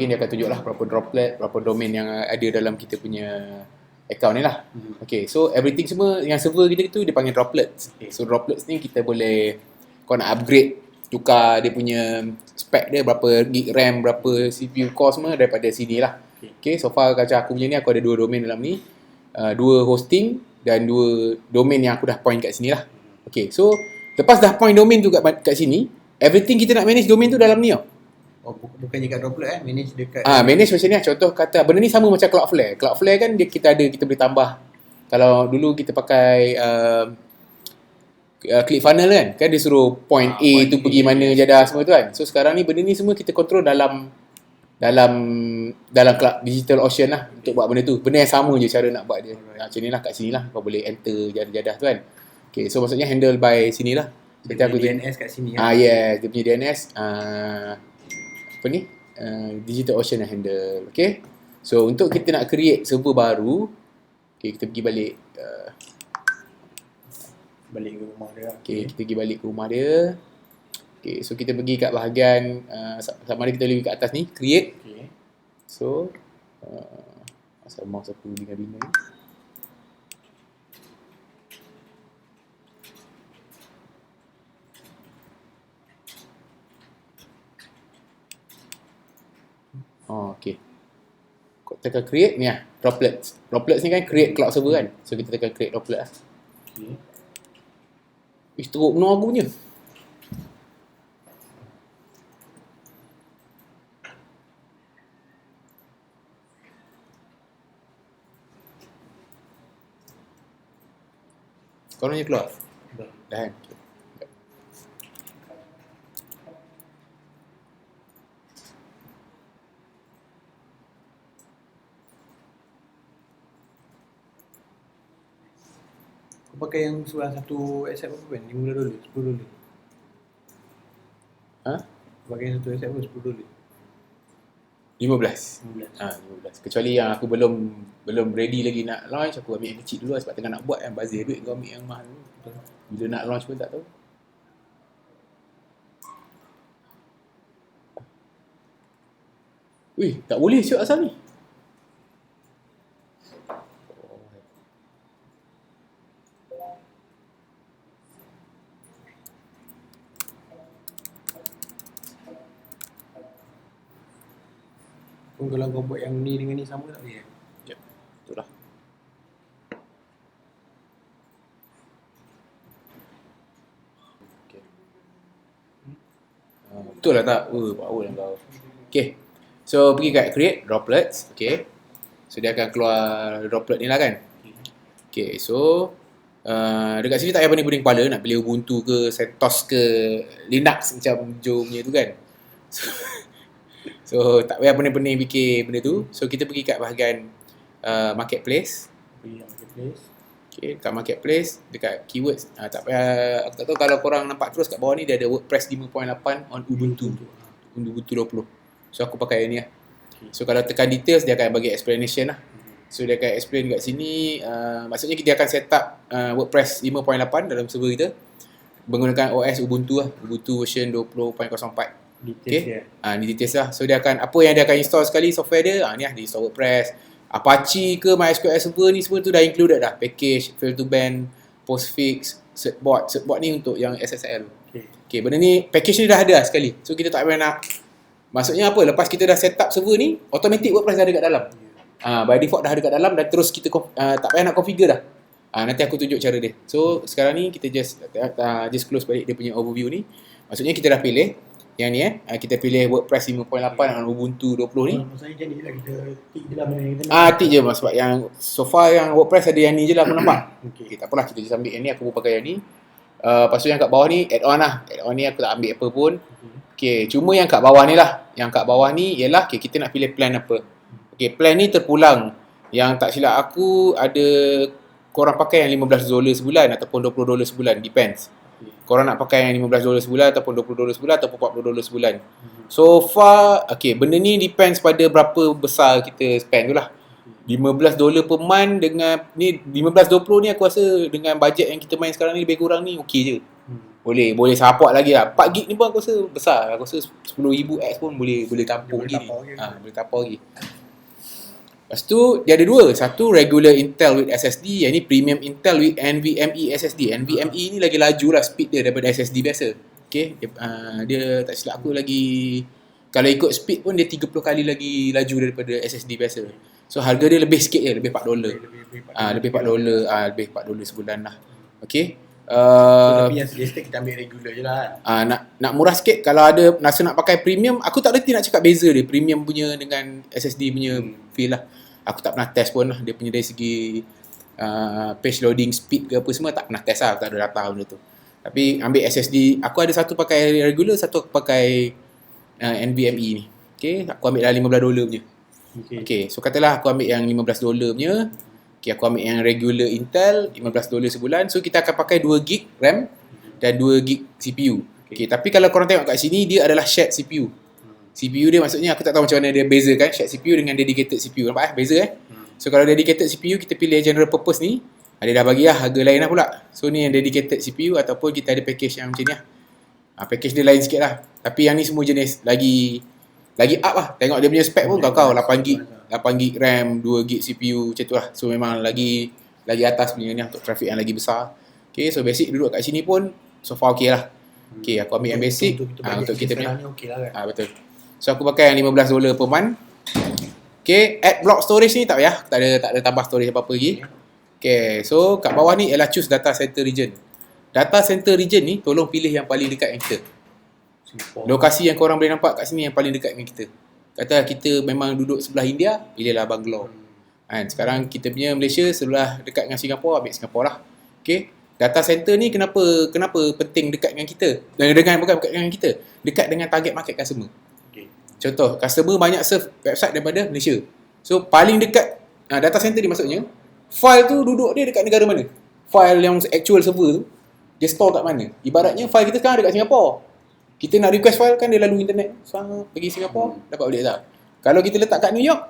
Dia akan tunjuk lah berapa droplet, berapa domain yang ada dalam kita punya account ni lah. Okay, so everything semua yang server kita tu dia panggil droplets. So droplets ni kita boleh, kau nak upgrade, tukar dia punya spec dia, berapa gig RAM, berapa CPU core semua daripada sini lah. Okay, so far macam aku punya ni, aku ada 2 domain dalam ni, 2 hosting dan 2 domain yang aku dah point kat sini lah. Okay, so lepas dah point domain tu kat sini, everything kita nak manage domain tu dalam ni tau. Oh, bukan dekat droplet manage dekat Manage macam ni lah. Contoh kata benda ni sama macam Cloudflare. Cloudflare kan kita boleh tambah. Kalau dulu kita pakai ClickFunnels kan dia suruh point A point tu A, pergi mana jadah semua tu kan. So sekarang ni benda ni semua kita control dalam cloud digital ocean lah untuk buat benda tu. Benda yang sama je cara nak buat dia. Macam ni lah, kat sini lah kau boleh enter jadah-jadah tu kan. Okay, so maksudnya handle by sini lah. Dia punya DNS kat sini dia punya DNS apa ni? Digital Ocean yang handle. Okay, so untuk kita nak create server baru, okay, kita pergi balik balik ke rumah dia. Okay, kita pergi balik ke rumah dia. Okay, so kita pergi kat bahagian sama ada kita boleh kat atas ni create. Okay. So asal mouse aku bingung-bingung ni. Okay. Kau tekan create ni lah, droplets. Droplets ni kan create cloud server kan. So kita tekan create droplet lah. Okay. Teruk benar aku punya. Kau nak keluar? Dah kan? Kau pakai yang sebelah satu accept apa kan? $5, $10. Kau pakai yang satu accept apa? $10. 15. 15. Kecuali yang aku belum ready lagi nak launch, aku ambil yang kecil dulu sebab tengah nak buat yang bazir duit, kau ambil yang mahal dulu. Bila nak launch pun tak tahu. Wih, tak boleh siap asal ni. Pun kalau kau buat yang ni dengan ni sama tak boleh? Sekejap, betul lah. Okay. Betul lah tak? Power lah kau. Okay, so pergi kat create droplets. Okay, so dia akan keluar droplet ni lah kan. Okay, so dekat sini tak payah pening-pening kepala nak pilih Ubuntu ke CentOS ke Linux macam Joe punya tu kan. So tak payah pening-pening fikir benda tu. So kita pergi kat bahagian marketplace. Okay, kat marketplace dekat keywords. Tak payah, aku tak tahu kalau korang nampak terus kat bawah ni dia ada WordPress 5.8 on Ubuntu 20. So aku pakai yang ni lah. So kalau tekan details dia akan bagi explanation lah. So dia akan explain kat sini, maksudnya kita akan set up WordPress 5.8 dalam server kita menggunakan OS Ubuntu lah, Ubuntu version 20.04. Details ni details lah. So dia akan, apa yang dia akan install sekali software dia, ni lah dia install WordPress, Apache ke MySQL server ni semua tu dah included dah. Package, fail to ban, postfix, certbot ni untuk yang SSL. Okay, benda ni, package ni dah ada lah sekali. So kita tak payah nak, maksudnya apa, lepas kita dah set up server ni, automatic WordPress dah ada kat dalam. By default dah ada kat dalam dan terus kita tak payah nak configure dah. Nanti aku tunjuk cara dia. So sekarang ni kita just close balik dia punya overview ni. Maksudnya kita dah pilih yang ni kita pilih WordPress 5.8 dengan Ubuntu 20 ni. Maksudnya jadi lah kita tick je lah mana yang kita nak. Tick je sebab yang so far yang WordPress ada yang ni je lah aku nampak. Okay, tak apalah kita just ambil yang ni, aku pun pakai yang ni. Lepas tu yang kat bawah ni add-on lah. Add-on ni aku tak ambil apa pun. Okay, cuma yang kat bawah ni lah. Yang kat bawah ni ialah kita nak pilih plan apa. Okay, plan ni terpulang. Yang tak silap aku ada korang pakai yang $15 sebulan ataupun $20 sebulan, depends. Korang nak pakai yang $15 sebulan ataupun $20 sebulan ataupun $40 sebulan. So far, benda ni depends pada berapa besar kita spend tu lah. $15 per month dengan ni $15-20 ni aku rasa dengan bajet yang kita main sekarang ni lebih kurang ni okey je. boleh support lagi lah. 4 gig ni pun aku rasa besar. Aku rasa 10,000 X pun boleh tampung Dia boleh lagi tapau ni. lagi. Boleh tapau lagi. Lepas tu dia ada dua. Satu regular Intel with SSD, yang ni premium Intel with NVMe SSD. NVMe ni lagi laju lah speed dia daripada SSD biasa. Okay, dia tak silap aku lagi, kalau ikut speed pun dia 30 kali lagi laju daripada SSD biasa. So harga dia lebih sikit je, lebih $4. Lebih $4, lebih $4 sebulan lah. Okay. Tapi yang suggested kita ambil regular je lah. Nak murah sikit, kalau ada nak pakai premium, aku tak reti nak cakap beza dia premium punya dengan SSD punya feel lah. Aku tak pernah test pun lah dia punya dari segi page loading speed ke apa semua, tak pernah test lah, aku tak ada data benda tu. Tapi ambil SSD, aku ada satu pakai regular, satu aku pakai NVMe ni. Okay, aku ambil dah $15 punya. Okay, so katalah aku ambil yang $15 punya. Okay, aku ambil yang regular Intel, $15 sebulan. So kita akan pakai 2 gig RAM dan 2 gig CPU. Okay, tapi kalau korang tengok kat sini, dia adalah shared CPU. CPU dia maksudnya aku tak tahu macam mana dia beza kan, shared CPU dengan dedicated CPU. Nampak beza So kalau dedicated CPU kita pilih general purpose ni, dia dah bagi lah harga lain lah pula. So ni yang dedicated CPU, ataupun kita ada package yang macam ni lah. Package dia lain sikit lah. Tapi yang ni semua jenis lagi up lah. Tengok dia punya spec pun kau 8GB RAM, 2GB CPU macam tu lah. So memang lagi atas punya ni untuk traffic yang lagi besar. Okay, so basic duduk kat sini pun so far okay lah. Okay, aku ambil yang basic untuk kita punya okay lah kan? betul. So aku pakai yang $15 per month. Okay, add block storage ni tak payah, tak ada tambah storage apa-apa lagi. Okay, so kat bawah ni ialah choose data center region. Data center region ni tolong pilih yang paling dekat dengan kita. Lokasi yang korang boleh nampak kat sini yang paling dekat dengan kita. Kata kita memang duduk sebelah India, pilihlah Bangalore. Sekarang kita punya Malaysia sebelah dekat dengan Singapura, ambil Singapura lah. Okay, data center ni kenapa penting dekat dengan kita? Bukan dekat dengan kita, dekat dengan target market customer. Contoh, customer banyak serve website daripada Malaysia. So paling dekat data center ni maksudnya file tu duduk dia dekat negara mana? File yang actual server tu dia store kat mana? Ibaratnya file kita sekarang dekat Singapura. Kita nak request file kan dia lalu internet. Pergi Singapura, dapat balik tak? Kalau kita letak kat New York,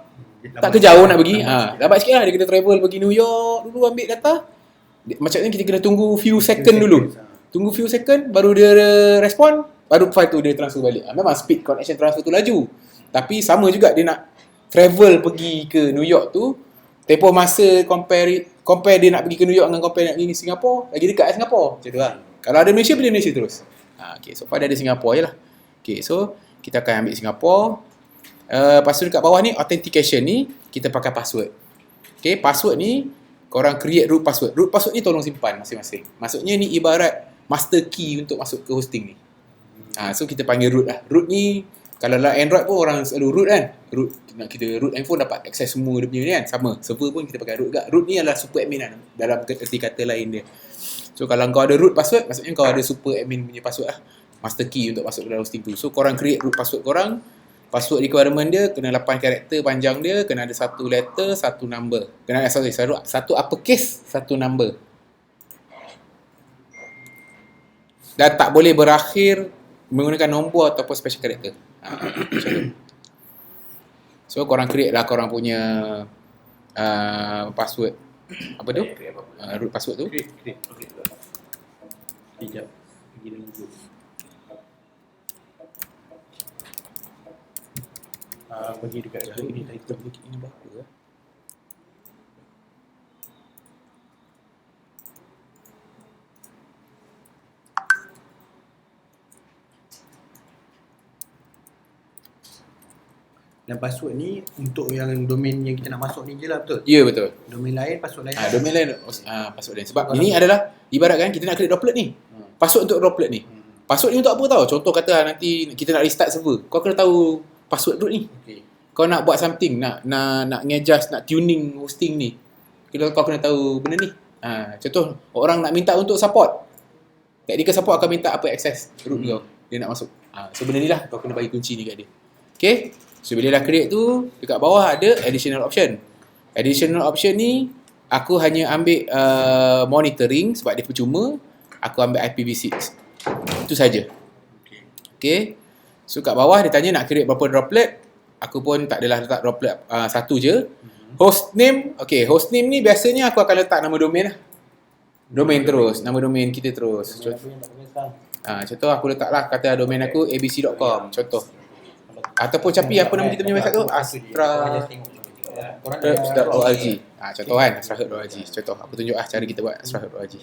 tak kejauh nak pergi. Dapat sikit lah, dia kena travel pergi New York dulu ambil data. Macamnya kita kena tunggu few second dulu. Tunggu few second baru dia respon, baru file tu dia transfer balik. Memang speed connection transfer tu laju. Tapi sama juga dia nak travel pergi ke New York tu, tempoh masa compare dia nak pergi ke New York dengan compare nak pergi ke Singapura, lagi dekat Singapura. Macam tu lah. Kalau ada Malaysia, pilih Malaysia terus. Okay, so pada ada Singapura je lah. Okay, so kita akan ambil Singapura. Lepas tu dekat bawah ni, authentication ni, kita pakai password. Okay, password ni, korang create root password. Root password ni tolong simpan masing-masing. Maksudnya ni ibarat master key untuk masuk ke hosting ni. So kita panggil root lah. Root ni, kalau lah Android pun orang selalu root kan. Root, nak kita root handphone dapat akses semua dia punya ni kan. Sama, server pun kita pakai root juga. Root ni adalah super admin kan, dalam erti kata lain dia. So kalau kau ada root password, maksudnya kau ada super admin punya password lah. Master key untuk masuk ke dalam hosting tu. So korang create root password korang. Password requirement dia kena 8 karakter panjang dia, kena ada satu letter, satu number. Kena ada satu uppercase, satu number. Dan tak boleh berakhir menggunakan nombor ataupun special character. Macam tu. So korang create lah korang punya password. Apa tu? Root password tu. Create. Sekejap. Pergi dengan group. Pergi dekat group ni title. Ini berapa lah? Dan password ni untuk yang domain yang kita nak masuk ni je lah, betul? Ya, betul. Domain lain, password lain. Domain lain, password lain. Sebab ini adalah ibaratkan kita nak create droplet ni. Password untuk droplet ni. Password ni untuk apa tahu? Contoh kata nanti kita nak restart server. Kau kena tahu password root ni. Kau nak buat something, nak adjust, nak tuning hosting ni. Kau kena tahu benda ni. Contoh orang nak minta untuk support. Technical support akan minta apa access root kau. Dia nak masuk. So benda ni lah kau kena bagi kunci ni kat dia. Okay? So bila dah create tu, dekat bawah ada additional option. Additional option ni aku hanya ambil monitoring sebab dia percuma. Aku ambil IPv6. Itu saja. Okay. So kat bawah dia tanya nak create berapa droplet. Aku pun tak adalah letak droplet satu je. Hostname, okay, hostname ni biasanya aku akan letak nama domain lah. Domain terus, nama domain kita terus. Contoh aku letaklah kata domain aku abc.com contoh. Ataupun tapi apa nama kita punya website tu? astrahub.org. Contoh kan astrahub.org. Contoh aku tunjuk cara kita buat astrahub.org.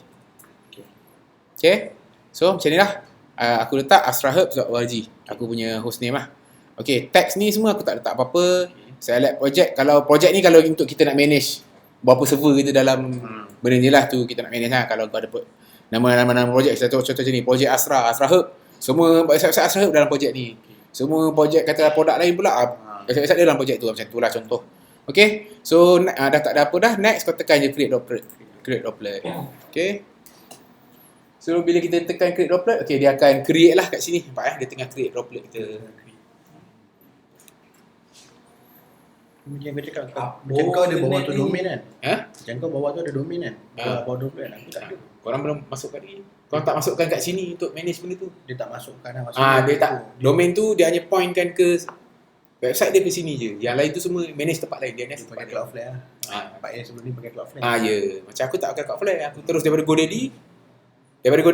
Okay. So macam ni lah. Aku letak astrahub.org. Aku punya hostname lah. Okay, text ni semua aku tak letak apa-apa. Select project. Kalau project ni kalau untuk kita nak manage berapa server kita dalam benda ni lah tu kita nak manage lah. Kalau kau ada nama-nama projek, contoh macam ni, projek Astrahub. Semua website Astrahub dalam projek ni. Semua projek kata produk lain pula, website dia dalam projek tu. Macam tu lah contoh. Okay, so dah tak ada apa dah. Next kau tekan je create droplet. Okay. So bila kita tekan create droplet, okay, dia akan create lah kat sini. Nampak dia tengah create droplet kita. Macam kau cakap, macam kau ada bawa tu domain kan? Macam kau bawa tu ada domain kan? Bawa domain aku tak ada. Korang belum masukkan lagi. Korang tak masukkan kat sini untuk manage benda tu. Dia tak masukkan lah. Dia tak. Domain tu dia hanya pointkan ke website dia ke sini je. Yang lain tu semua manage tempat lain. DNS dia pakai Cloudflare lah. Tempat yang sebelum ni pakai Cloudflare. Ya. Macam aku tak pakai Cloudflare. Aku terus daripada GoDaddy.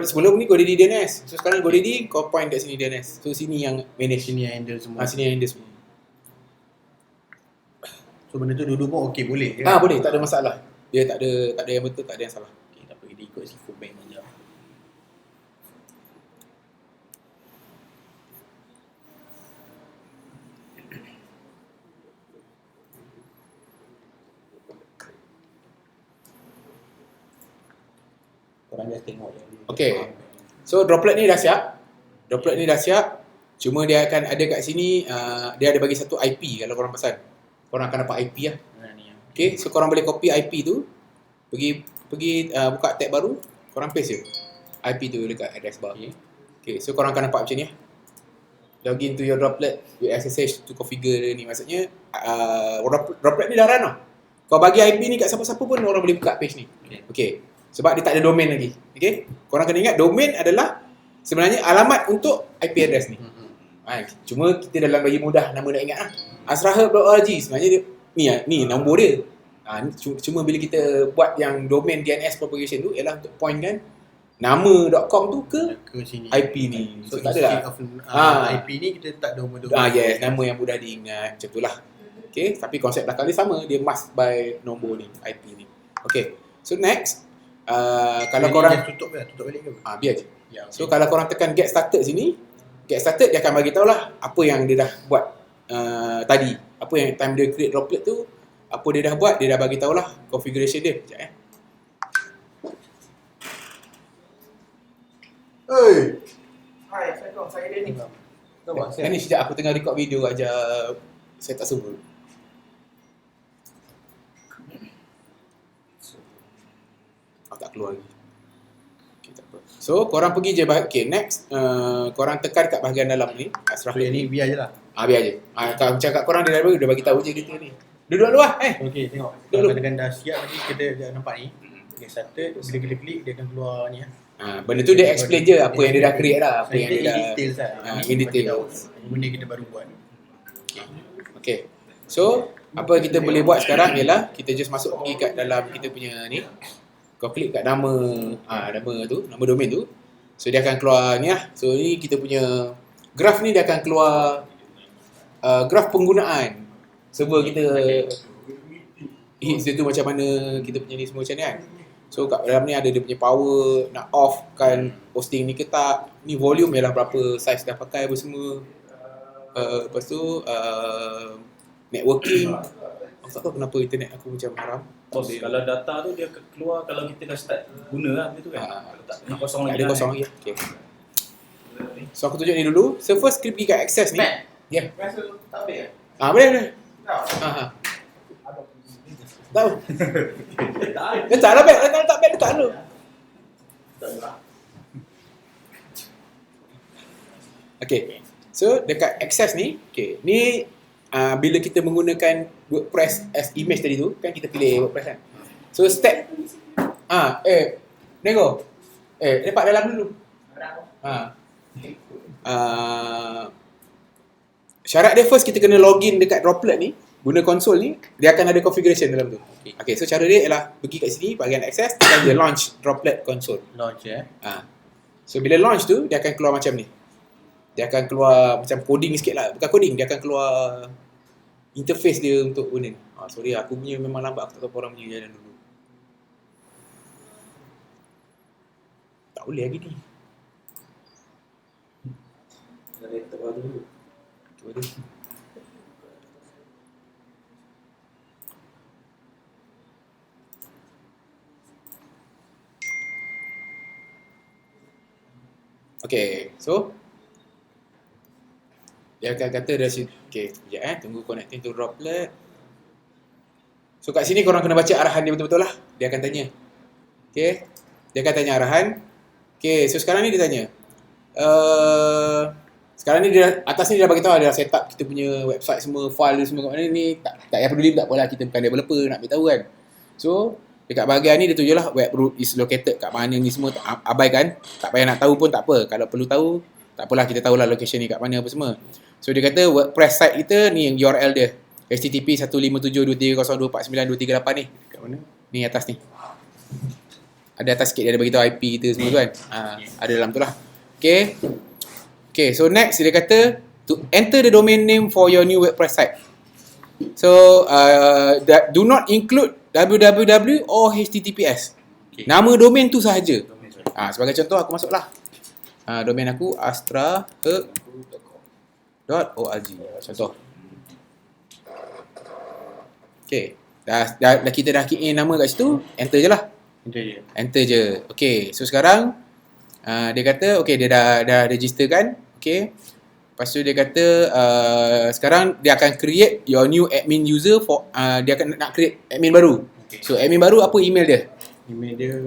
Sebelum ni GoDaddy DNS. So sekarang GoDaddy kau point kat sini DNS. So sini yang manage. Sini yang handle semua. Sini yang handle semua. So benda tu duduk pun okey boleh ke? Boleh, tak ada masalah. Dia tak ada yang betul, tak ada yang salah. Okey, tak apa, kita ikut seafood bank aja. Korang just tengok je. Okey. So droplet ni dah siap. Cuma dia akan ada kat sini, dia ada bagi satu IP kalau korang pesan. Korang akan dapat IP lah. Okay, so korang boleh copy IP tu, pergi buka tab baru, korang paste je IP tu dekat address bar. Okay, so korang akan nampak macam ni lah. Login to your droplet with SSH to configure ni. Maksudnya droplet ni dah run lah. Kau bagi IP ni kat siapa-siapa pun orang boleh buka page ni. Okay, sebab dia tak ada domain lagi. Okay, korang kena ingat domain adalah sebenarnya alamat untuk IP address ni. Cuma kita dalam bagi mudah nama nak ingat lah. Astrahub.org sebenarnya dia ni nombor dia. Cuma bila kita buat yang domain DNS propagation tu ialah untuk point kan nama.com tu ke sini. IP ni. So tak ada lah. IP ni kita tak nombor tu. Yes, nama yang mudah diingat macam itulah. Okay, tapi konsep belakang dia sama, dia must by nombor ni, IP ni. Okay, so next kalau korang tutup balik ke? Biar je. So kalau korang tekan get started sini, get started dia akan bagi tahu lah apa yang dia dah buat tadi. Apa yang time dia create droplet tu, apa dia dah buat, dia dah bagi tahu lah configuration dia. Sekejap Hai, Assalamualaikum. Saya Danny. Ni sekejap aku tengah record video aja. Saya tak semua. Aku tak keluar lagi. Okay, tak apa. So korang pergi je. Okay, next korang tekan kat bahagian dalam ni. So ni biar je lah. Biar je. Kalau cakap korang dia dah bagi tahu je detail ni. Duduk dulu lah. Okey, tengok. Kalau katakan dah siap nanti kita dah nampak ni. Okay, started. Bila kita klik dia akan keluar ni lah. Benda tu dia explain je apa yang dia dah create lah. Apa yang dia dah details lah. In details. Benda kita baru buat. Okay. So apa kita boleh buat sekarang ialah kita just masuk pergi kat dalam kita punya ni. Kau klik kat nama nama domain tu. So dia akan keluar ni lah. So ni kita punya graph ni dia akan keluar graph penggunaan server kita, hits dia tu macam mana, kita punya ni semua macam ni kan. So kat dalam ni ada dia punya power, nak off kan hosting ni ke tak, ni volume ialah berapa, size dah pakai apa semua. Lepas tu networking, aku tak tahu kenapa internet aku macam haram. Kalau data tu dia keluar kalau kita dah start guna lah benda tu kan. Tak kosong lagi. Ada kosong lagi. Okay. So aku tunjuk ni dulu. So first kita pergi kat access ni. Ya. Rasa tak boleh ke? Boleh. Tahu. Letak lah beg. Kalau tak beg letak dulu. Okay. So dekat access ni, okay. Ni bila kita menggunakan WordPress as image tadi tu, kan kita pilih WordPress kan. So step Nego. Lepak dalam dulu. Syarat dia first kita kena login dekat droplet ni, guna konsol ni, dia akan ada configuration dalam tu. Okay, so cara dia ialah pergi kat sini bahagian access, tekan je launch droplet console. Launch So bila launch tu dia akan keluar macam ni. Dia akan keluar macam coding sikit lah. Bukan coding, dia akan keluar interface dia untuk guna ni. Sorry aku punya memang lambat, aku tak tahu orang punya jalan dulu. Tak boleh lagi ni. Laptop baru dulu. Tu ada. Okay, so dia akan kata dari situ. Okay, sekejap tunggu connecting to droplet. So kat sini korang kena baca arahan dia betul-betul lah. Dia akan tanya. Okay, dia akan tanya arahan. Okay, so sekarang ni dia tanya. Sekarang ni dia atas ni dia bagi tahu ada setup kita punya website semua, file dia semua kat mana ni. Tak payah peduli, tak apalah, kita bukan developer nak ambil tahu kan. So dekat bahagian ni dia tunjuk lah web root is located kat mana ni semua, abaikan. Tak payah nak tahu pun tak apa. Kalau perlu tahu, tak apalah, kita tahulah location ni kat mana apa semua. So dia kata WordPress site kita ni yang URL dia. HTTP 157.230.49.238 ni. Kat mana? Ni atas ni. Ada atas sikit dia ada bagi tahu IP kita semua tu kan. Ada dalam tu lah. Okay. Okay, so next dia kata to enter the domain name for your new WordPress site. So do not include www or https. Okay. Nama domain tu sahaja. Domain Sebagai contoh aku masuklah. Domain aku astrahe.org. Contoh. Okay. Dah kita dah key in nama kat situ, enter je lah. Enter je. Okay, so sekarang dia kata okay, dia dah register kan. Okay. Lepas tu dia kata sekarang dia akan create your new admin user for dia akan nak create admin baru. Okay. So admin baru apa email dia? Email dia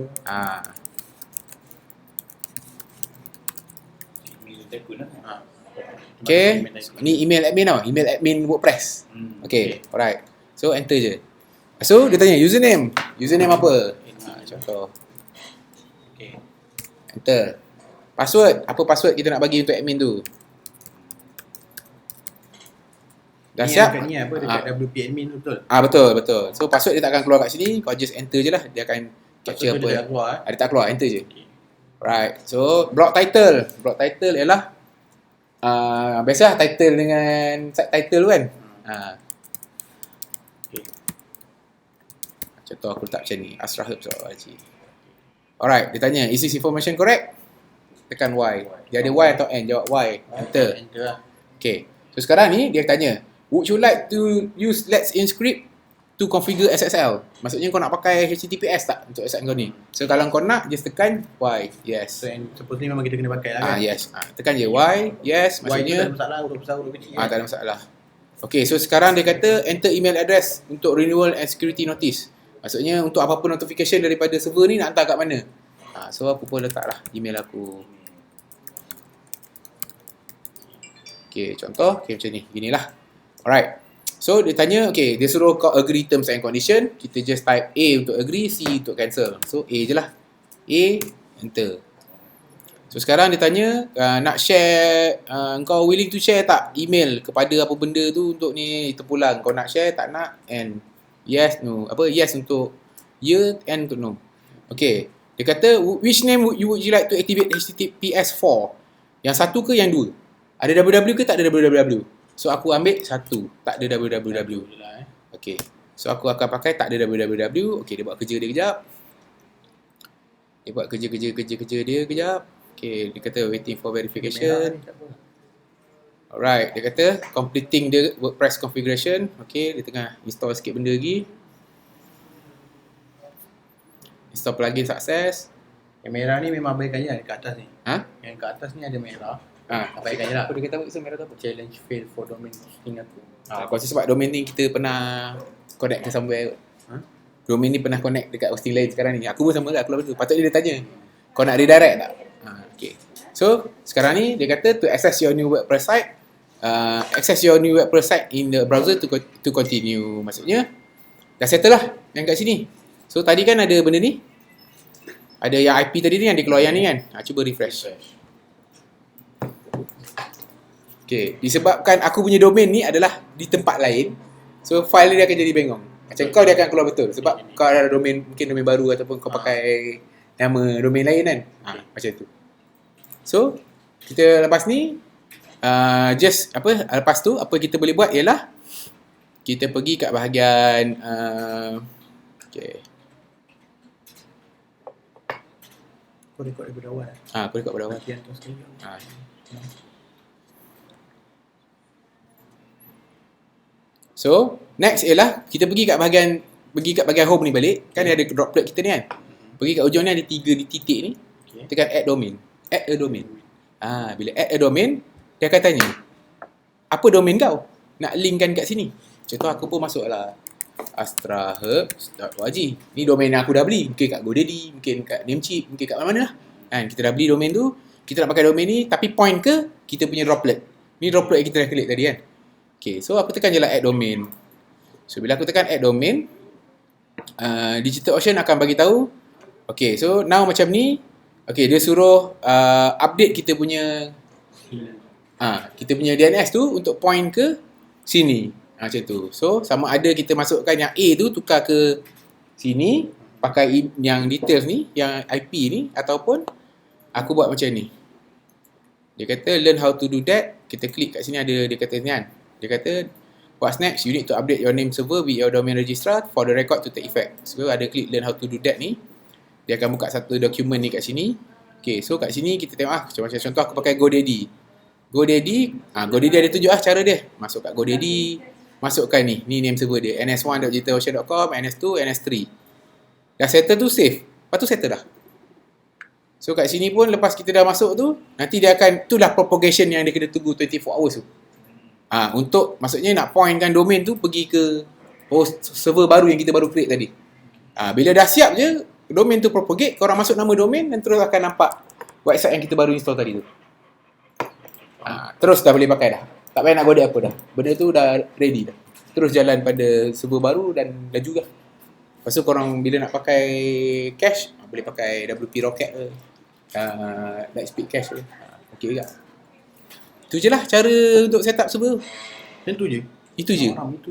email tekun lah. Okay. Ni email admin tau. Email admin WordPress. Okay. Alright. So enter je. So dia tanya username. Username apa? Contoh. Okay. Enter. Password. Apa password kita nak bagi untuk admin tu? Dah siap? Ni apa dekat WP admin tu betul? Betul. So password dia tak akan keluar kat sini. Kau just enter je lah. Dia akan capture apa. Dia tak keluar Dia tak keluar. Enter je. Right. So block title. Block title ialah biasalah title dengan subtitle kan. Contoh aku letak macam ni, astrahe.org. Alright, dia tanya, is this information correct? Tekan Y. Dia ada Y atau N? Jawab Y. Enter. lah. Okay. So sekarang ni dia tanya, would you like to use Let's Encrypt to configure SSL? Maksudnya kau nak pakai HTTPS tak untuk website kau ni? So kalau kau nak, just tekan Y. Yes. So supposedly memang kita kena pakai lah kan? Yes. Tekan je Y. Yes. Maksudnya Y tu tak ada masalah, huruf besar, huruf kecil. tak ada masalah. Okay, so sekarang dia kata enter email address untuk renewal and security notice. Maksudnya untuk apa-apa notification daripada server ni nak hantar kat mana. So aku pun letaklah email aku. Okay, contoh. Okay, macam ni. Ginilah. Alright. So dia tanya, okay, dia suruh kau agree terms and condition. Kita just type A untuk agree, C untuk cancel. So A je lah. A, enter. So sekarang dia tanya, nak share, kau willing to share tak email kepada apa benda tu untuk ni terpulang. Kau nak share, tak nak, and yes, no. Yes untuk ya, and untuk no. Okay. Dia kata, which name would you like to activate HTTPS for? Yang satu ke yang dua? Ada www ke tak ada www? So aku ambil satu, tak ada www. Okay. So aku akan pakai tak ada www. Okay, dia buat kerja dia kejap. Dia buat kerja dia kejap. Okay, dia kata waiting for verification. Alright, dia kata completing the WordPress configuration. Okay, dia tengah install sikit benda lagi. Install plugin success. Yang merah ni memang abaikan je dekat atas ni. Yang kat atas ni ada merah. Abaikan je lah. Apa dia kata so merah tu apa? Challenge fail for domain hosting aku. Aku rasa sebab domain ni kita pernah connect ke somewhere. Domain ni pernah connect dekat hosting lain sekarang ni. Aku pun sama lah, aku lepas tu. Patutnya dia tanya, kau nak redirect tak? Okay. So, sekarang ni dia kata to access your new WordPress site, access your new WordPress site in the browser to continue. Maksudnya, dah settle lah yang kat sini. So, tadi kan ada benda ni. Ada yang IP tadi ni yang dia keluar yang ni kan. Cuba refresh. Okay. Disebabkan aku punya domain ni adalah di tempat lain. So, file dia akan jadi bengong. Macam kau dia akan keluar betul. Sebab kau ada domain, mungkin domain baru ataupun kau pakai nama domain lain kan. Macam tu. So kita lepas ni lepas tu apa kita boleh buat ialah kita pergi kat bahagian okay. Kau rekod daripada awal. Aku rekod pada awal. Latihan tu sekali. So next ialah kita pergi kat bahagian home ni balik. Kan ada droplet kita ni kan. Pergi kat ujung ni ada 3 titik ni. Tekan add domain. Add a domain. Bila add a domain, dia akan tanya, apa domain kau? Nak linkkan kat sini. Contoh aku pun masuklah astraherbs.org. Ni domain yang aku dah beli. Mungkin kat GoDaddy, mungkin kat Namecheap, mungkin kat mana-mana lah. Kan kita dah beli domain tu, kita nak pakai domain ni, tapi point ke kita punya droplet. Ni droplet yang kita dah klik tadi kan. Okay, so aku tekan je lah add domain. So bila aku tekan add domain, DigitalOcean akan bagi tahu. Okay, so now macam ni. Okay, dia suruh update kita punya DNS tu untuk point ke sini. Macam tu. So sama ada kita masukkan yang A tu tukar ke sini pakai yang details ni, yang IP ni, ataupun aku buat macam ni. Dia kata learn how to do that. Kita klik kat sini ada dia kata ni kan. Dia kata what's next, you need to update your name server with your domain registrar for the record to take effect. So ada klik learn how to do that ni. Dia akan buka satu dokumen ni kat sini. Okay, so kat sini kita tengok macam contoh aku pakai GoDaddy. GoDaddy ada tunjuk cara dia. Masuk kat GoDaddy, masukkan ni name server dia, ns1.digitalocean.com, ns2, ns3. Dah settle tu save. Lepas tu settle dah. So kat sini pun lepas kita dah masuk tu, nanti dia akan, itulah propagation yang dia kena tunggu 24 hours tu. Untuk maksudnya nak pointkan domain tu pergi ke host server baru yang kita baru create tadi. Bila dah siap je domain tu propagate, korang masuk nama domain dan terus akan nampak website yang kita baru install tadi tu. Terus dah boleh pakai dah. Tak payah nak godek apa dah. Benda tu dah ready dah. Terus jalan pada server baru dan laju lah. Lepas tu korang bila nak pakai cache, boleh pakai WP Rocket ke, Lightspeed Cache ke. Okay juga. Itu je lah cara untuk set up server. Tentu je. Itu je. Itu